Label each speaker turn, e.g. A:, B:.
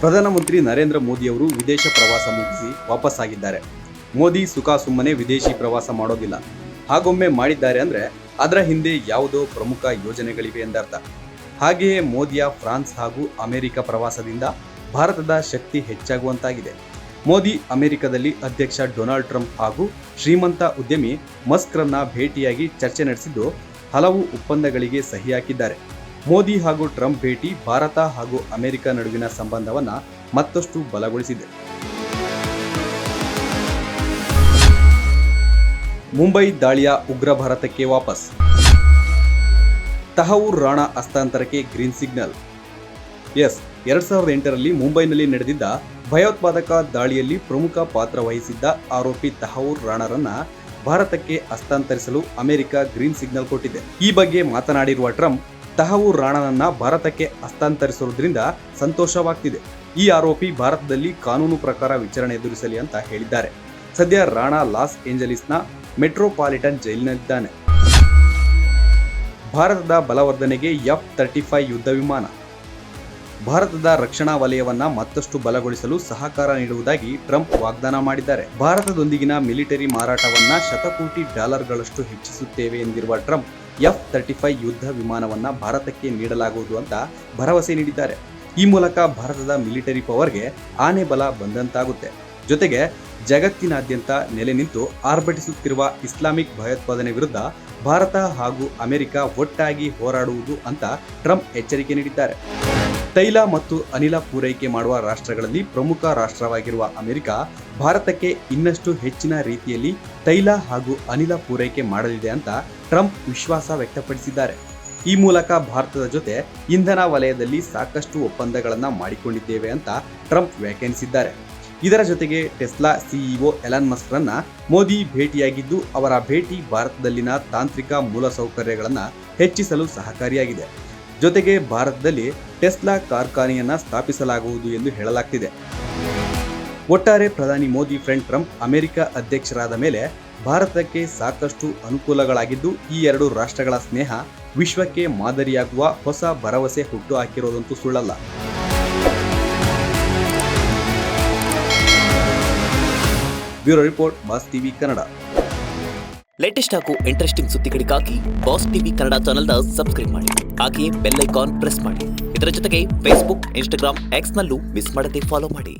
A: ಪ್ರಧಾನಮಂತ್ರಿ ನರೇಂದ್ರ ಮೋದಿಯವರು ವಿದೇಶ ಪ್ರವಾಸ ಮುಗಿಸಿ ವಾಪಸ್ಸಾಗಿದ್ದಾರೆ. ಮೋದಿ ಸುಖ ಸುಮ್ಮನೆ ವಿದೇಶಿ ಪ್ರವಾಸ ಮಾಡೋದಿಲ್ಲ. ಹಾಗೊಮ್ಮೆ ಮಾಡಿದ್ದಾರೆ ಅಂದರೆ ಅದರ ಹಿಂದೆ ಯಾವುದೋ ಪ್ರಮುಖ ಯೋಜನೆಗಳಿವೆ ಎಂದರ್ಥ. ಹಾಗೆಯೇ ಮೋದಿಯ ಫ್ರಾನ್ಸ್ ಹಾಗೂ ಅಮೆರಿಕ ಪ್ರವಾಸದಿಂದ ಭಾರತದ ಶಕ್ತಿ ಹೆಚ್ಚಾಗುವಂತಾಗಿದೆ. ಮೋದಿ ಅಮೆರಿಕದಲ್ಲಿ ಅಧ್ಯಕ್ಷ ಡೊನಾಲ್ಡ್ ಟ್ರಂಪ್ ಹಾಗೂ ಶ್ರೀಮಂತ ಉದ್ಯಮಿ ಮಸ್ಕ್ರನ್ನ ಭೇಟಿಯಾಗಿ ಚರ್ಚೆ ನಡೆಸಿದ್ದು ಹಲವು ಒಪ್ಪಂದಗಳಿಗೆ ಸಹಿ ಹಾಕಿದ್ದಾರೆ. ಮೋದಿ ಹಾಗೂ ಟ್ರಂಪ್ ಭೇಟಿ ಭಾರತ ಹಾಗೂ ಅಮೆರಿಕ ನಡುವಿನ ಸಂಬಂಧವನ್ನು ಮತ್ತಷ್ಟು ಬಲಗೊಳಿಸಿದೆ. ಮುಂಬೈ ದಾಳಿಯ ಉಗ್ರ ಭಾರತಕ್ಕೆ ವಾಪಸ್. ತಹವೂರ್ ರಾಣಾ ಹಸ್ತಾಂತರಕ್ಕೆ ಗ್ರೀನ್ ಸಿಗ್ನಲ್. 2008ರಲ್ಲಿ ಮುಂಬೈನಲ್ಲಿ ನಡೆದಿದ್ದ ಭಯೋತ್ಪಾದಕ ದಾಳಿಯಲ್ಲಿ ಪ್ರಮುಖ ಪಾತ್ರ ವಹಿಸಿದ್ದ ಆರೋಪಿ ತಹವೂರ್ ರಾಣಾರನ್ನ ಭಾರತಕ್ಕೆ ಹಸ್ತಾಂತರಿಸಲು ಅಮೆರಿಕ ಗ್ರೀನ್ ಸಿಗ್ನಲ್ ಕೊಟ್ಟಿದೆ. ಈ ಬಗ್ಗೆ ಮಾತನಾಡಿರುವ ಟ್ರಂಪ್, ತಹವೂರ್ ರಾಣಾನನ್ನ ಭಾರತಕ್ಕೆ ಹಸ್ತಾಂತರಿಸುವುದರಿಂದ ಸಂತೋಷವಾಗ್ತಿದೆ. ಈ ಆರೋಪಿ ಭಾರತದಲ್ಲಿ ಕಾನೂನು ಪ್ರಕಾರ ವಿಚಾರಣೆ ಎದುರಿಸಲಿ ಅಂತ ಹೇಳಿದ್ದಾರೆ. ಸದ್ಯ ರಾಣಾ ಲಾಸ್ ಏಂಜಲೀಸ್ನ ಮೆಟ್ರೋಪಾಲಿಟನ್ ಜೈಲಿನಲ್ಲಿದ್ದಾನೆ. ಭಾರತದ ಬಲವರ್ಧನೆಗೆ F-35 ಯುದ್ಧ ವಿಮಾನ. ಭಾರತದ ರಕ್ಷಣಾ ವಲಯವನ್ನ ಮತ್ತಷ್ಟು ಬಲಗೊಳಿಸಲು ಸಹಕಾರ ನೀಡುವುದಾಗಿ ಟ್ರಂಪ್ ವಾಗ್ದಾನ ಮಾಡಿದ್ದಾರೆ. ಭಾರತದೊಂದಿಗಿನ ಮಿಲಿಟರಿ ಮಾರಾಟವನ್ನ ಶತಕೋಟಿ ಡಾಲರ್ಗಳಷ್ಟು ಹೆಚ್ಚಿಸುತ್ತೇವೆ ಎಂದಿರುವ ಟ್ರಂಪ್ F-35 ಯುದ್ಧ ವಿಮಾನವನ್ನ ಭಾರತಕ್ಕೆ ನೀಡಲಾಗುವುದು ಅಂತ ಭರವಸೆ ನೀಡಿದ್ದಾರೆ. ಈ ಮೂಲಕ ಭಾರತದ ಮಿಲಿಟರಿ ಪವರ್ಗೆ ಆನೆ ಬಲ ಬಂದಂತಾಗುತ್ತೆ. ಜೊತೆಗೆ ಜಗತ್ತಿನಾದ್ಯಂತ ನೆಲೆ ನಿಂತು ಆರ್ಭಟಿಸುತ್ತಿರುವ ಇಸ್ಲಾಮಿಕ್ ಭಯೋತ್ಪಾದನೆ ವಿರುದ್ಧ ಭಾರತ ಹಾಗೂ ಅಮೆರಿಕ ಒಟ್ಟಾಗಿ ಹೋರಾಡುವುದು ಅಂತ ಟ್ರಂಪ್ ಎಚ್ಚರಿಕೆ ನೀಡಿದ್ದಾರೆ. ತೈಲ ಮತ್ತು ಅನಿಲ ಪೂರೈಕೆ ಮಾಡುವ ರಾಷ್ಟ್ರಗಳಲ್ಲಿ ಪ್ರಮುಖ ರಾಷ್ಟ್ರವಾಗಿರುವ ಅಮೆರಿಕ ಭಾರತಕ್ಕೆ ಇನ್ನಷ್ಟು ಹೆಚ್ಚಿನ ರೀತಿಯಲ್ಲಿ ತೈಲ ಹಾಗೂ ಅನಿಲ ಪೂರೈಕೆ ಮಾಡಲಿದೆ ಅಂತ ಟ್ರಂಪ್ ವಿಶ್ವಾಸ ವ್ಯಕ್ತಪಡಿಸಿದ್ದಾರೆ. ಈ ಮೂಲಕ ಭಾರತದ ಜೊತೆ ಇಂಧನ ವಲಯದಲ್ಲಿ ಸಾಕಷ್ಟು ಒಪ್ಪಂದಗಳನ್ನು ಮಾಡಿಕೊಂಡಿದ್ದೇವೆ ಅಂತ ಟ್ರಂಪ್ ವ್ಯಾಖ್ಯಾನಿಸಿದ್ದಾರೆ. ಇದರ ಜೊತೆಗೆ ಟೆಸ್ಲಾ ಸಿಇಒ ಎಲಾನ್ ಮಸ್ಕ್ರನ್ನ ಮೋದಿ ಭೇಟಿಯಾಗಿದ್ದು ಅವರ ಭೇಟಿ ಭಾರತದಲ್ಲಿನ ತಾಂತ್ರಿಕ ಮೂಲಸೌಕರ್ಯಗಳನ್ನು ಹೆಚ್ಚಿಸಲು ಸಹಕಾರಿಯಾಗಿದೆ. ಜೊತೆಗೆ ಭಾರತದಲ್ಲಿ ಟೆಸ್ಲಾ ಕಾರ್ಖಾನೆಯನ್ನ ಸ್ಥಾಪಿಸಲಾಗುವುದು ಎಂದು ಹೇಳಲಾಗ್ತಿದೆ. ಒಟ್ಟಾರೆ ಪ್ರಧಾನಿ ಮೋದಿ ಫ್ರೆಂಡ್ ಟ್ರಂಪ್ ಅಮೆರಿಕ ಅಧ್ಯಕ್ಷರಾದ ಮೇಲೆ ಭಾರತಕ್ಕೆ ಸಾಕಷ್ಟು ಅನುಕೂಲಗಳಾಗಿದ್ದು ಈ ಎರಡು ರಾಷ್ಟ್ರಗಳ ಸ್ನೇಹ ವಿಶ್ವಕ್ಕೆ ಮಾದರಿಯಾಗುವ ಹೊಸ ಭರವಸೆ ಹುಟ್ಟು ಹಾಕಿರೋದಂತೂ ಸುಳ್ಳಲ್ಲ. Bureau report, boss TV Kannada.
B: Latest ಹಾಗೂ ಇಂಟ್ರೆಸ್ಟಿಂಗ್ ಸುದ್ದಿಗಳಿಗಾಗಿ ಬಾಸ್ ಟಿವಿ ಕನ್ನಡ ಚಾನೆಲ್ನ ಸಬ್ಸ್ಕ್ರೈಬ್ ಮಾಡಿ. ಹಾಗೆಯೇ ಬೆಲ್ ಐಕಾನ್ ಪ್ರೆಸ್ ಮಾಡಿ. ಇದರ ಜೊತೆಗೆ ಫೇಸ್ಬುಕ್, ಇನ್ಸ್ಟಾಗ್ರಾಮ್, ಎಕ್ಸ್ನಲ್ಲೂ ಮಿಸ್ ಮಾಡದೆ ಫಾಲೋ ಮಾಡಿ.